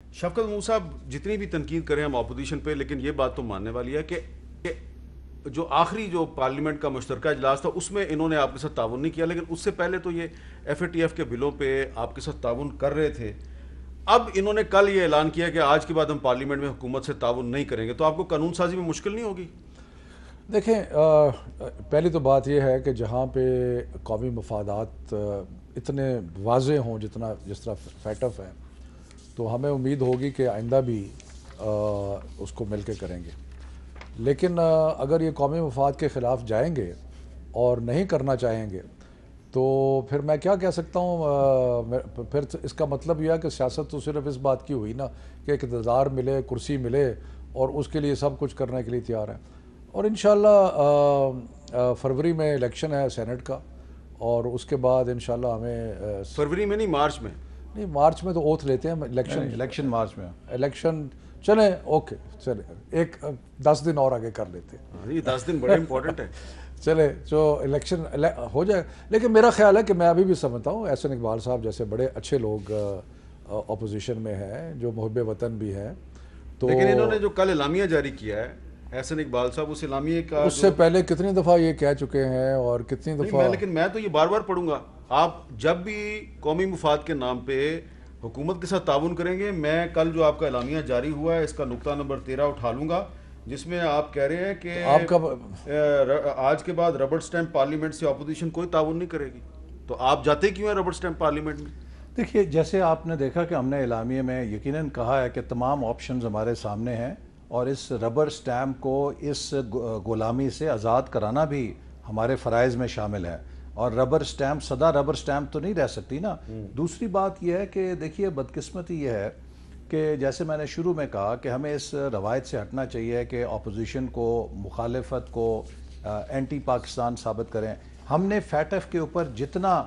شفقت محمود صاحب جتنی بھی تنقید کریں ہم اپوزیشن پہ، لیکن یہ بات تو ماننے والی ہے کہ جو آخری جو پارلیمنٹ کا مشترکہ اجلاس تھا اس میں انہوں نے آپ کے ساتھ تعاون نہیں کیا، لیکن اس سے پہلے تو یہ ایف اے ٹی ایف کے بلوں پہ آپ کے ساتھ تعاون کر رہے تھے۔ اب انہوں نے کل یہ اعلان کیا کہ آج کے بعد ہم پارلیمنٹ میں حکومت سے تعاون نہیں کریں گے، تو آپ کو قانون سازی میں مشکل نہیں ہوگی؟ دیکھیں، پہلی تو بات یہ ہے کہ جہاں پہ قومی مفادات اتنے واضح ہوں جس طرح فیٹف ہے، تو ہمیں امید ہوگی کہ آئندہ بھی اس کو مل کے کریں گے۔ لیکن اگر یہ قومی مفاد کے خلاف جائیں گے اور نہیں کرنا چاہیں گے تو پھر میں کیا کہہ سکتا ہوں؟ پھر اس کا مطلب یہ ہے کہ سیاست تو صرف اس بات کی ہوئی نا کہ اقتدار ملے، کرسی ملے اور اس کے لیے سب کچھ کرنے کے لیے تیار ہے۔ اور انشاءاللہ فروری میں الیکشن ہے سینٹ کا، اور اس کے بعد انشاءاللہ ہمیں فروری میں نہیں، مارچ میں؟ نہیں، مارچ میں تو اوتھ لیتے ہیں، الیکشن مارچ میں، الیکشن چلیں اوکے، چلیں ایک 10 دن اور آگے کر لیتے ہیں۔ یہ 10 دن بڑے امپورٹنٹ ہے۔ چلے جو الیکشن ہو جائے، لیکن میرا خیال ہے کہ میں ابھی بھی سمجھتا ہوں احسن اقبال صاحب جیسے بڑے اچھے لوگ اپوزیشن میں ہیں، جو محب وطن بھی ہیں، تو لیکن انہوں نے جو کل اعلامیہ جاری کیا ہے احسن اقبال صاحب، اس اعلامیہ کا اس سے پہلے کتنی دفعہ یہ کہہ چکے ہیں اور کتنی دفعہ، لیکن میں تو یہ بار بار پڑھوں گا، آپ جب بھی قومی مفاد کے نام پہ حکومت کے ساتھ تعاون کریں گے، میں کل جو آپ کا اعلامیہ جاری ہوا ہے اس کا نقطہ نمبر 13 اٹھا لوں گا، جس میں آپ کہہ رہے ہیں کہ آپ کا آج کے بعد ربڑ سٹیمپ پارلیمنٹ سے اپوزیشن کوئی تعاون نہیں کرے گی، تو آپ جاتے کیوں ہیں ربڑ سٹیمپ پارلیمنٹ میں؟ دیکھیے جیسے آپ نے دیکھا کہ ہم نے اعلامیے میں یقیناً کہا ہے کہ تمام آپشنز ہمارے سامنے ہیں، اور اس ربر سٹیمپ کو اس غلامی سے آزاد کرانا بھی ہمارے فرائض میں شامل ہے، اور ربر سٹیمپ سدا ربر سٹیمپ تو نہیں رہ سکتی نا۔ دوسری بات یہ ہے کہ دیکھیے بدقسمتی یہ ہے کہ جیسے میں نے شروع میں کہا کہ ہمیں اس روایت سے ہٹنا چاہیے کہ اپوزیشن کو، مخالفت کو اینٹی پاکستان ثابت کریں۔ ہم نے فیٹف کے اوپر جتنا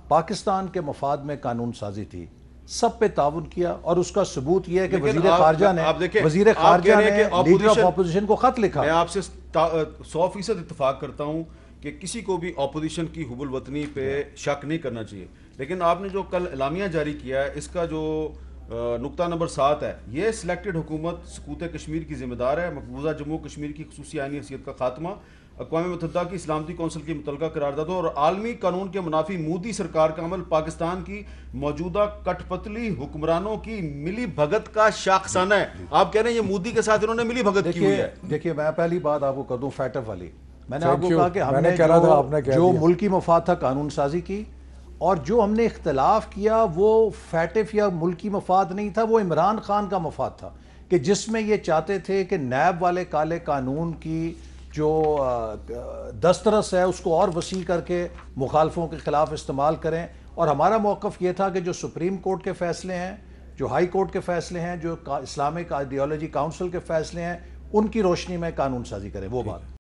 پاکستان کے مفاد میں قانون سازی تھی سب پہ تعاون کیا، اور اس کا ثبوت یہ ہے کہ وزیر خارجہ نے لیڈر آف اپوزیشن کو خط لکھا۔ میں آپ سے 100% اتفاق کرتا ہوں کہ کسی کو بھی اپوزیشن کی حب الوطنی پہ شک نہیں کرنا چاہیے، لیکن آپ نے جو کل اعلامیہ جاری کیا ہے اس کا جو نقطہ نمبر 7 ہے، یہ سلیکٹڈ حکومت سقوط کشمیر کی ذمہ دار ہے، مقبوضہ جموں کشمیر کی خصوصی آئینی حیثیت کا خاتمہ، اقوام متحدہ کی سلامتی کونسل کی متعلقہ قراردادوں اور عالمی قانون کے منافی مودی سرکار کا عمل پاکستان کی موجودہ کٹ پتلی حکمرانوں کی ملی بھگت کا شاخسانہ ہے۔ آپ کہہ رہے ہیں یہ مودی کے ساتھ انہوں نے ملی بھگت کی ہوئی ہے؟ دیکھیے میں پہلی بات آپ کو کر دوں فیٹف والی، میں نے آپ کو کہا کہ ہم نے جو ملکی مفاد تھا قانون سازی کی، اور جو ہم نے اختلاف کیا وہ فیٹف یا ملکی مفاد نہیں تھا، وہ عمران خان کا مفاد تھا، کہ جس میں یہ چاہتے تھے کہ نیب والے کالے قانون کی جو دسترس ہے اس کو اور وسیع کر کے مخالفوں کے خلاف استعمال کریں، اور ہمارا موقف یہ تھا کہ جو سپریم کورٹ کے فیصلے ہیں، جو ہائی کورٹ کے فیصلے ہیں، جو اسلامک آئیڈیالوجی کاؤنسل کے فیصلے ہیں، ان کی روشنی میں قانون سازی کریں، وہ بات